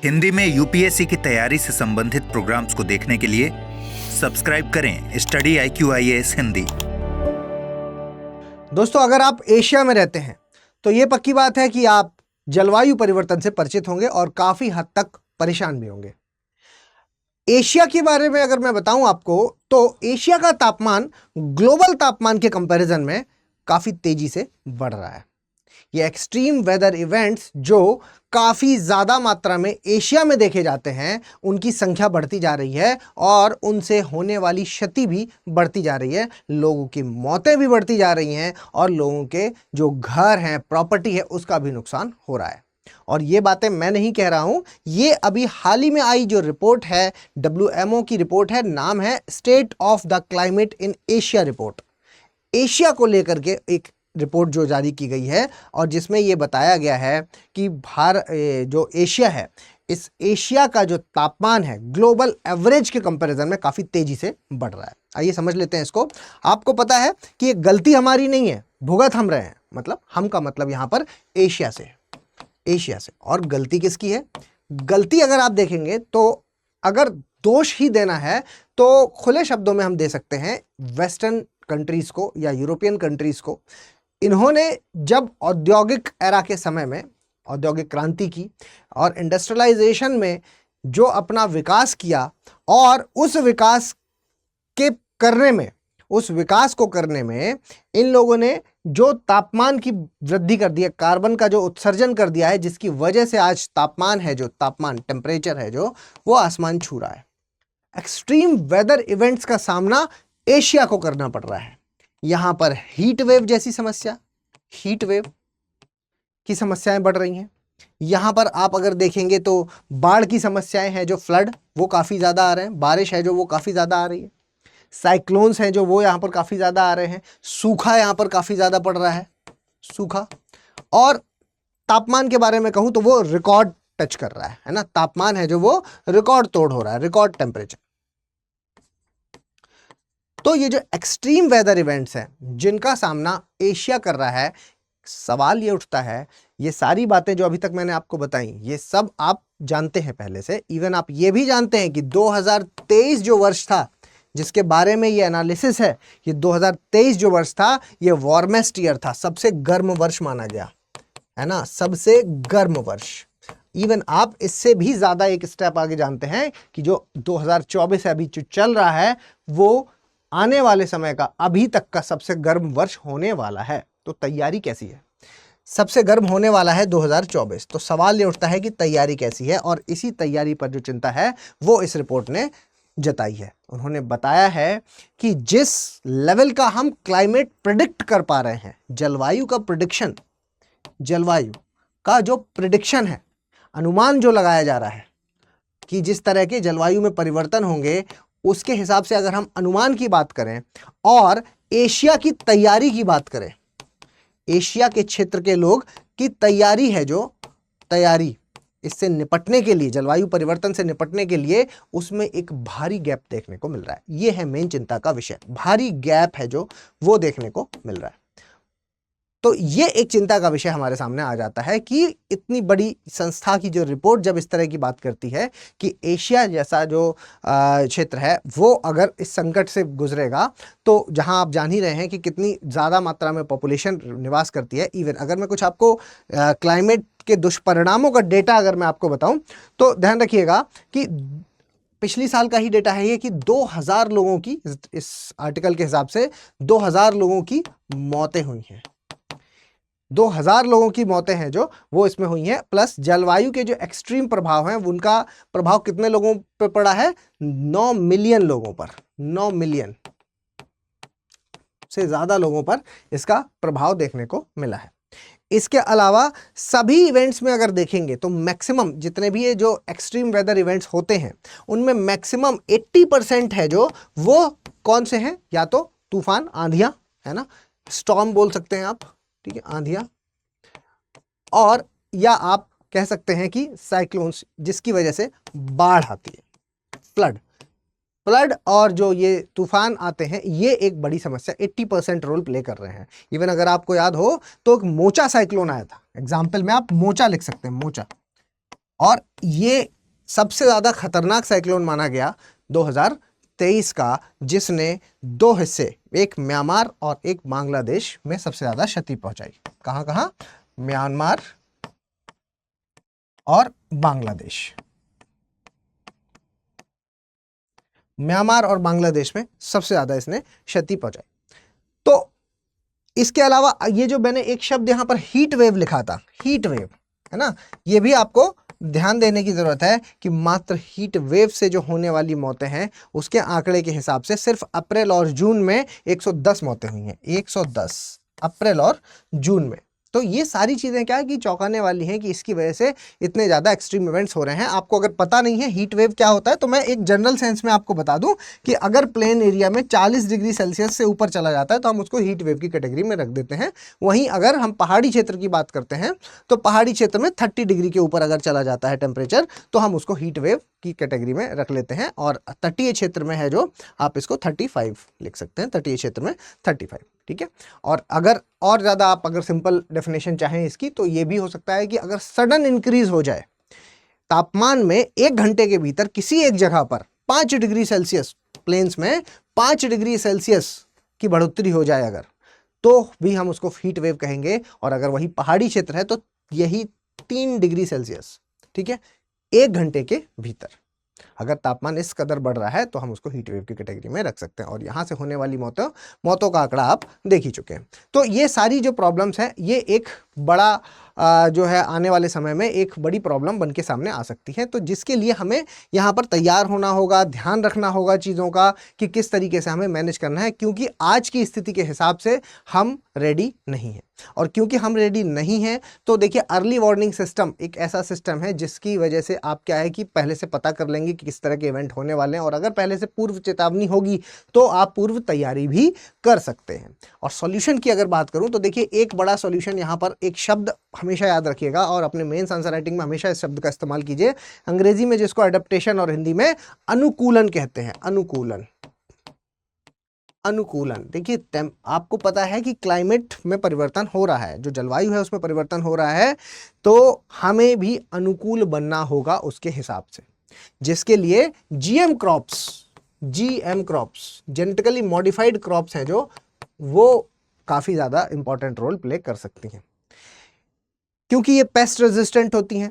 हिंदी में यूपीएससी की तैयारी से संबंधित प्रोग्राम्स को देखने के लिए सब्सक्राइब करें स्टडी IQIAS हिंदी। दोस्तों, अगर आप एशिया में रहते हैं तो ये पक्की बात है कि आप जलवायु परिवर्तन से परिचित होंगे और काफी हद तक परेशान भी होंगे। एशिया के बारे में अगर मैं बताऊं आपको, तो एशिया का तापमान ग्लोबल तापमान के कंपैरिजन में काफी तेजी से बढ़ रहा है। ये एक्सट्रीम वेदर इवेंट्स जो काफी ज्यादा मात्रा में एशिया में देखे जाते हैं, उनकी संख्या बढ़ती जा रही है और उनसे होने वाली क्षति भी बढ़ती जा रही है। लोगों की मौतें भी बढ़ती जा रही हैं और लोगों के जो घर हैं, प्रॉपर्टी है, उसका भी नुकसान हो रहा है। और ये बातें मैं नहीं कह रहा हूं, ये अभी हाल ही में आई जो रिपोर्ट है, WMO की रिपोर्ट है, नाम है state of the climate in Asia report. Asia को लेकर के एक रिपोर्ट जो जारी की गई है और जिसमें ये बताया गया है कि जो एशिया है, इस एशिया का जो तापमान है ग्लोबल एवरेज के कंपैरिजन में काफ़ी तेजी से बढ़ रहा है। आइए समझ लेते हैं इसको। आपको पता है कि ये गलती हमारी नहीं है, भुगत हम रहे हैं। मतलब हम का मतलब यहाँ पर एशिया से। और गलती किसकी है? गलती अगर आप देखेंगे तो अगर दोष ही देना है तो खुले शब्दों में हम दे सकते हैं वेस्टर्न कंट्रीज को या यूरोपियन कंट्रीज को। इन्होंने जब औद्योगिक एरा के समय में औद्योगिक क्रांति की और इंडस्ट्रियलाइजेशन में जो अपना विकास किया और उस विकास को करने में इन लोगों ने जो तापमान की वृद्धि कर दी है, कार्बन का जो उत्सर्जन कर दिया है, जिसकी वजह से आज टेम्परेचर है जो वो आसमान छू रहा है। एक्सट्रीम वेदर इवेंट्स का सामना एशिया को करना पड़ रहा है। यहां पर हीट वेव की समस्याएं बढ़ रही हैं। यहां पर आप अगर देखेंगे तो बाढ़ की समस्याएं हैं, जो फ्लड, वो काफी ज्यादा आ रहे हैं। बारिश है जो वो काफी ज्यादा आ रही है। साइक्लोन्स हैं जो वो यहां पर काफी ज्यादा आ रहे हैं। सूखा यहां पर काफी ज्यादा पड़ रहा है, सूखा। और तापमान के बारे में कहूं तो वो रिकॉर्ड टच कर रहा है ना। तापमान है जो वो रिकॉर्ड तोड़ हो रहा है, रिकॉर्ड टेम्परेचर। तो ये जो एक्सट्रीम वेदर इवेंट्स हैं जिनका सामना एशिया कर रहा है, सवाल ये उठता है, ये सारी बातें जो अभी तक मैंने आपको बताई, ये सब आप जानते हैं पहले से। इवन आप ये भी जानते हैं कि 2023 जो वर्ष था जिसके बारे में ये एनालिसिस है, ये 2023 जो वर्ष था ये वार्मेस्ट ईयर था, सबसे गर्म वर्ष माना गया है ना, सबसे गर्म वर्ष। इवन आप इससे भी ज्यादा एक स्टेप आगे जानते हैं कि जो 2024 अभी जो चल रहा है वो आने वाले समय का अभी तक का सबसे गर्म वर्ष होने वाला है। तो तैयारी कैसी है? सबसे गर्म होने वाला है 2024। तो सवाल ये उठता है कि तैयारी कैसी है, और इसी तैयारी पर जो चिंता है वो इस रिपोर्ट ने जताई है। उन्होंने बताया है कि जिस लेवल का हम क्लाइमेट प्रिडिक्ट कर पा रहे हैं, जलवायु का जो प्रिडिक्शन है, अनुमान जो लगाया जा रहा है कि जिस तरह के जलवायु में परिवर्तन होंगे, उसके हिसाब से अगर हम अनुमान की बात करें और एशिया की तैयारी की बात करें, एशिया के क्षेत्र के लोग की तैयारी है, जो तैयारी इससे निपटने के लिए, जलवायु परिवर्तन से निपटने के लिए, उसमें एक भारी गैप देखने को मिल रहा है। यह है मेन चिंता का विषय, भारी गैप है जो वो देखने को मिल रहा है। तो ये एक चिंता का विषय हमारे सामने आ जाता है कि इतनी बड़ी संस्था की जो रिपोर्ट जब इस तरह की बात करती है कि एशिया जैसा जो क्षेत्र है वो अगर इस संकट से गुजरेगा, तो जहां आप जान ही रहे हैं कि कितनी ज़्यादा मात्रा में पॉपुलेशन निवास करती है। इवन अगर मैं कुछ आपको क्लाइमेट के दुष्परिणामों का डेटा अगर मैं आपको बताऊं तो ध्यान रखिएगा कि पिछली साल का ही डेटा है ये कि 2000 लोगों की, इस आर्टिकल के हिसाब से 2000 लोगों की मौतें हुई हैं। 2000 लोगों की मौतें हैं जो वो इसमें हुई हैं। प्लस जलवायु के जो एक्सट्रीम प्रभाव हैं, उनका प्रभाव कितने लोगों पर पड़ा है? 9 मिलियन लोगों पर। 9 मिलियन से ज्यादा लोगों पर इसका प्रभाव देखने को मिला है। इसके अलावा सभी इवेंट्स में अगर देखेंगे तो मैक्सिमम जितने भी ये जो एक्सट्रीम वेदर इवेंट्स होते हैं, उनमें मैक्सिमम 80% है जो वो कौन से हैं? या तो तूफान, आंधियां, है ना, स्टॉर्म बोल सकते हैं आप, ठीक है, आंधियां, और या आप कह सकते हैं कि साइक्लोन्स, जिसकी वजह से बाढ़ आती है, फ्लड और जो ये तूफान आते हैं, ये एक बड़ी समस्या 80% रोल प्ले कर रहे हैं। इवन अगर आपको याद हो तो एक मोचा साइक्लोन आया था, एग्जाम्पल में आप मोचा लिख सकते हैं, मोचा, और ये सबसे ज़्यादा खतरनाक साइक्लोन माना गया 2023 का, जिसने दो हिस्से, एक म्यांमार और एक बांग्लादेश में सबसे ज़्यादा क्षति पहुंचाई। कहाँ कहाँ? म्यांमार और बांग्लादेश। म्यांमार और बांग्लादेश में सबसे ज़्यादा इसने क्षति पहुंचाई। तो इसके अलावा ये जो मैंने एक शब्द यहाँ पर हीट वेव लिखा था, हीट वेव, है ना, ये भी आपको ध्यान देने की जरूरत है कि मात्र हीट वेव से जो होने वाली मौतें हैं उसके आंकड़े के हिसाब से सिर्फ अप्रैल और जून में 110 मौतें हुई हैं। 110 अप्रैल और जून में। तो ये सारी चीज़ें क्या है कि चौंकाने वाली हैं कि इसकी वजह से इतने ज़्यादा एक्सट्रीम इवेंट्स हो रहे हैं। आपको अगर पता नहीं है हीट वेव क्या होता है तो मैं एक जनरल सेंस में आपको बता दूं कि अगर प्लेन एरिया में 40 डिग्री सेल्सियस से ऊपर चला जाता है तो हम उसको हीट वेव की कैटेगरी में रख देते हैं। वहीं अगर हम पहाड़ी क्षेत्र की बात करते हैं तो पहाड़ी क्षेत्र में 30 डिग्री के ऊपर अगर चला जाता है टेम्परेचर तो हम उसको हीट वेव की कैटेगरी में रख लेते हैं। और तटीय क्षेत्र में है जो, आप इसको 35 लिख सकते हैं, तटीय क्षेत्र में 35, ठीक है। और अगर और ज़्यादा आप अगर सिंपल डेफिनेशन चाहें इसकी तो ये भी हो सकता है कि अगर सडन इंक्रीज हो जाए तापमान में 1 घंटे के भीतर किसी एक जगह पर 5 डिग्री सेल्सियस, प्लेन्स में 5 डिग्री सेल्सियस की बढ़ोतरी हो जाए अगर, तो भी हम उसको हीट वेव कहेंगे। और अगर वही पहाड़ी क्षेत्र है तो यही 3 डिग्री सेल्सियस, ठीक है, 1 घंटे के भीतर अगर तापमान इस कदर बढ़ रहा है तो हम उसको हीट वेव की कैटेगरी में रख सकते हैं। और यहाँ से होने वाली मौतों का आंकड़ा आप देख ही चुके हैं। तो ये सारी जो प्रॉब्लम्स हैं ये एक बड़ा जो है आने वाले समय में एक बड़ी प्रॉब्लम बन के सामने आ सकती है। तो जिसके लिए हमें यहाँ पर तैयार होना होगा, ध्यान रखना होगा चीज़ों का कि किस तरीके से हमें मैनेज करना है, क्योंकि आज की स्थिति के हिसाब से हम रेडी नहीं हैं। और क्योंकि हम रेडी नहीं हैं तो देखिए अर्ली वार्निंग सिस्टम एक ऐसा सिस्टम है जिसकी वजह से आप क्या है कि पहले से पता कर लेंगे कि किस तरह के इवेंट होने वाले हैं। और अगर पहले से पूर्व चेतावनी होगी तो आप पूर्व तैयारी भी कर सकते हैं। और सॉल्यूशन की अगर बात करूं तो देखिए एक बड़ा सॉल्यूशन यहाँ पर, एक शब्द हमेशा याद रखिएगा और अपने मेंस आंसर राइटिंग में हमेशा इस शब्द का इस्तेमाल कीजिए, अंग्रेजी में जिसको एडेप्टेशन और हिंदी में अनुकूलन कहते हैं। अनुकूलन, अनुकूलन। देखिए आपको पता है कि क्लाइमेट में परिवर्तन हो रहा है, जो जलवायु है उसमें परिवर्तन हो रहा है, तो हमें भी अनुकूल बनना होगा उसके हिसाब से, जिसके लिए GM crops, genetically modified crops हैं जो, वो काफ़ी ज़्यादा इंपॉर्टेंट रोल प्ले कर सकती हैं, क्योंकि ये पेस्ट रेजिस्टेंट होती हैं।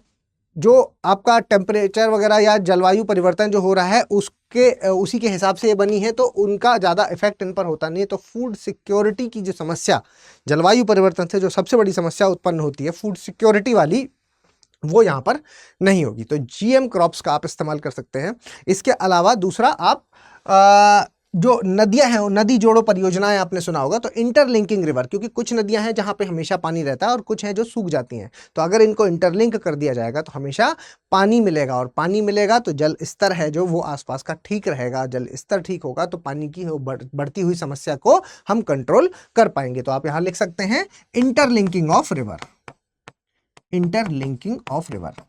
जो आपका टेम्परेचर वगैरह या जलवायु परिवर्तन जो हो रहा है उसी के हिसाब से ये बनी है, तो उनका ज़्यादा इफेक्ट इन पर होता नहीं है। तो फूड सिक्योरिटी की जो समस्या जलवायु परिवर्तन से जो सबसे बड़ी समस्या उत्पन्न होती है फूड सिक्योरिटी वाली, वो यहाँ पर नहीं होगी। तो जीएम क्रॉप्स का आप इस्तेमाल कर सकते हैं। इसके अलावा दूसरा, आप जो नदियां हैं, नदी जोड़ो परियोजनाएं आपने सुना होगा, तो इंटरलिंकिंग रिवर, क्योंकि कुछ नदियां हैं जहां पे हमेशा पानी रहता है और कुछ हैं जो सूख जाती हैं, तो अगर इनको इंटरलिंक कर दिया जाएगा तो हमेशा पानी मिलेगा, और पानी मिलेगा तो जल स्तर है जो वो आसपास का ठीक रहेगा। जल स्तर ठीक होगा तो पानी की बढ़ती हुई समस्या को हम कंट्रोल कर पाएंगे। तो आप यहाँ लिख सकते हैं interlinking of river, interlinking of river.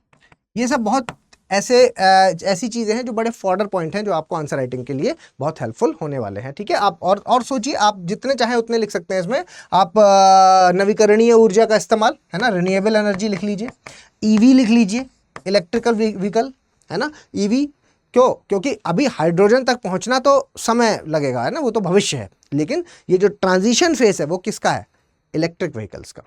ये सब बहुत ऐसी चीज़ें हैं जो बड़े फॉर्डर पॉइंट हैं जो आपको आंसर राइटिंग के लिए बहुत हेल्पफुल होने वाले हैं, ठीक है। आप और सोचिए, आप जितने चाहे उतने लिख सकते हैं इसमें। आप नवीकरणीय ऊर्जा का इस्तेमाल, है ना, रिन्यूएबल एनर्जी लिख लीजिए, ईवी लिख लीजिए, इलेक्ट्रिकल व्हीकल, है ना, ईवी। क्योंकि अभी हाइड्रोजन तक पहुंचना तो समय लगेगा, है ना, वो तो भविष्य है, लेकिन ये जो ट्रांजिशन फेस है वो किसका है? इलेक्ट्रिक व्हीकल्स का।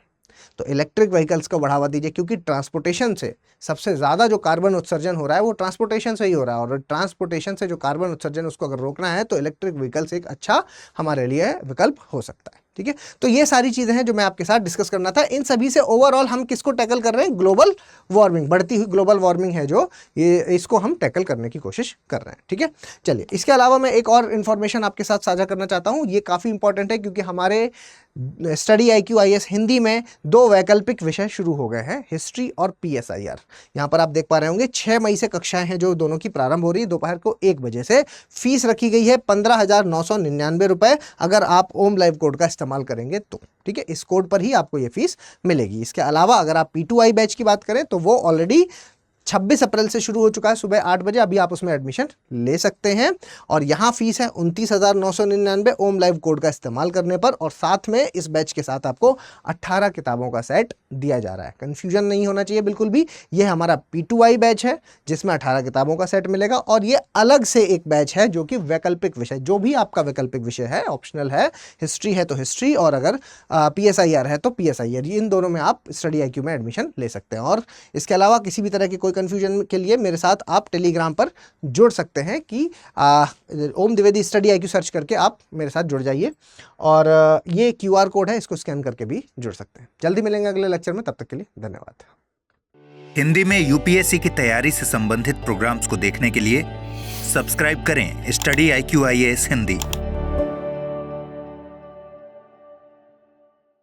तो इलेक्ट्रिक व्हीकल्स को बढ़ावा दीजिए, क्योंकि ट्रांसपोर्टेशन से सबसे ज़्यादा जो कार्बन उत्सर्जन हो रहा है वो ट्रांसपोर्टेशन से ही हो रहा है, और ट्रांसपोर्टेशन से जो कार्बन उत्सर्जन उसको अगर रोकना है तो इलेक्ट्रिक व्हीकल्स एक अच्छा हमारे लिए विकल्प हो सकता है, ठीक है। तो ये सारी चीज़ें हैं जो मैं आपके साथ डिस्कस करना था। इन सभी से ओवरऑल हम किसको टैकल कर रहे हैं? ग्लोबल वार्मिंग, बढ़ती हुई ग्लोबल वार्मिंग है जो, ये इसको हम टैकल करने की कोशिश कर रहे हैं, ठीक है। चलिए, इसके अलावा मैं एक और इन्फॉर्मेशन आपके साथ साझा करना चाहता हूँ। ये काफ़ी इंपॉर्टेंट है क्योंकि हमारे स्टडी IQ IAS हिंदी में 2 वैकल्पिक विषय शुरू हो गए हैं, हिस्ट्री और PSIR। यहाँ पर आप देख पा रहे होंगे 6 मई से कक्षाएं हैं जो दोनों की प्रारंभ हो रही है, दोपहर को 1 बजे से। फीस रखी गई है 15,999 रुपये, अगर आप ओम लाइव कोड का इस्तेमाल करेंगे तो, ठीक है। इस कोड पर ही आपको ये फीस मिलेगी। इसके अलावा अगर आप P2I बैच की बात करें तो वो ऑलरेडी 26 अप्रैल से शुरू हो चुका है सुबह 8 बजे। अभी आप उसमें एडमिशन ले सकते हैं और यहाँ फीस है 29,999 ओम लाइव कोड का इस्तेमाल करने पर, और साथ में इस बैच के साथ आपको 18 किताबों का सेट दिया जा रहा है। कंफ्यूजन नहीं होना चाहिए बिल्कुल भी, ये हमारा P2I बैच है जिसमें 18 किताबों का सेट मिलेगा, और ये अलग से एक बैच है जो कि वैकल्पिक विषय, जो भी आपका वैकल्पिक विषय है, ऑप्शनल है, हिस्ट्री है तो हिस्ट्री, और अगर PSIR है तो PSIR, इन दोनों में आप स्टडी IQ में एडमिशन ले सकते हैं। और इसके अलावा किसी भी तरह की कोई कंफ्यूजन के लिए मेरे साथ आप टेलीग्राम पर जुड़ सकते हैं कि ओम द्विवेदी स्टडी IQ सर्च करके आप मेरे साथ जुड़ जाइए, और ये QR कोड है, इसको स्कैन करके भी जुड़ सकते हैं। जल्दी मिलेंगे अगले लेक्चर में, तब तक के लिए धन्यवाद। हिंदी में UPSC की तैयारी से संबंधित प्रोग्राम्स को देखने के लिए सब्सक्राइब करें स्टडी IQ IAS हिंदी।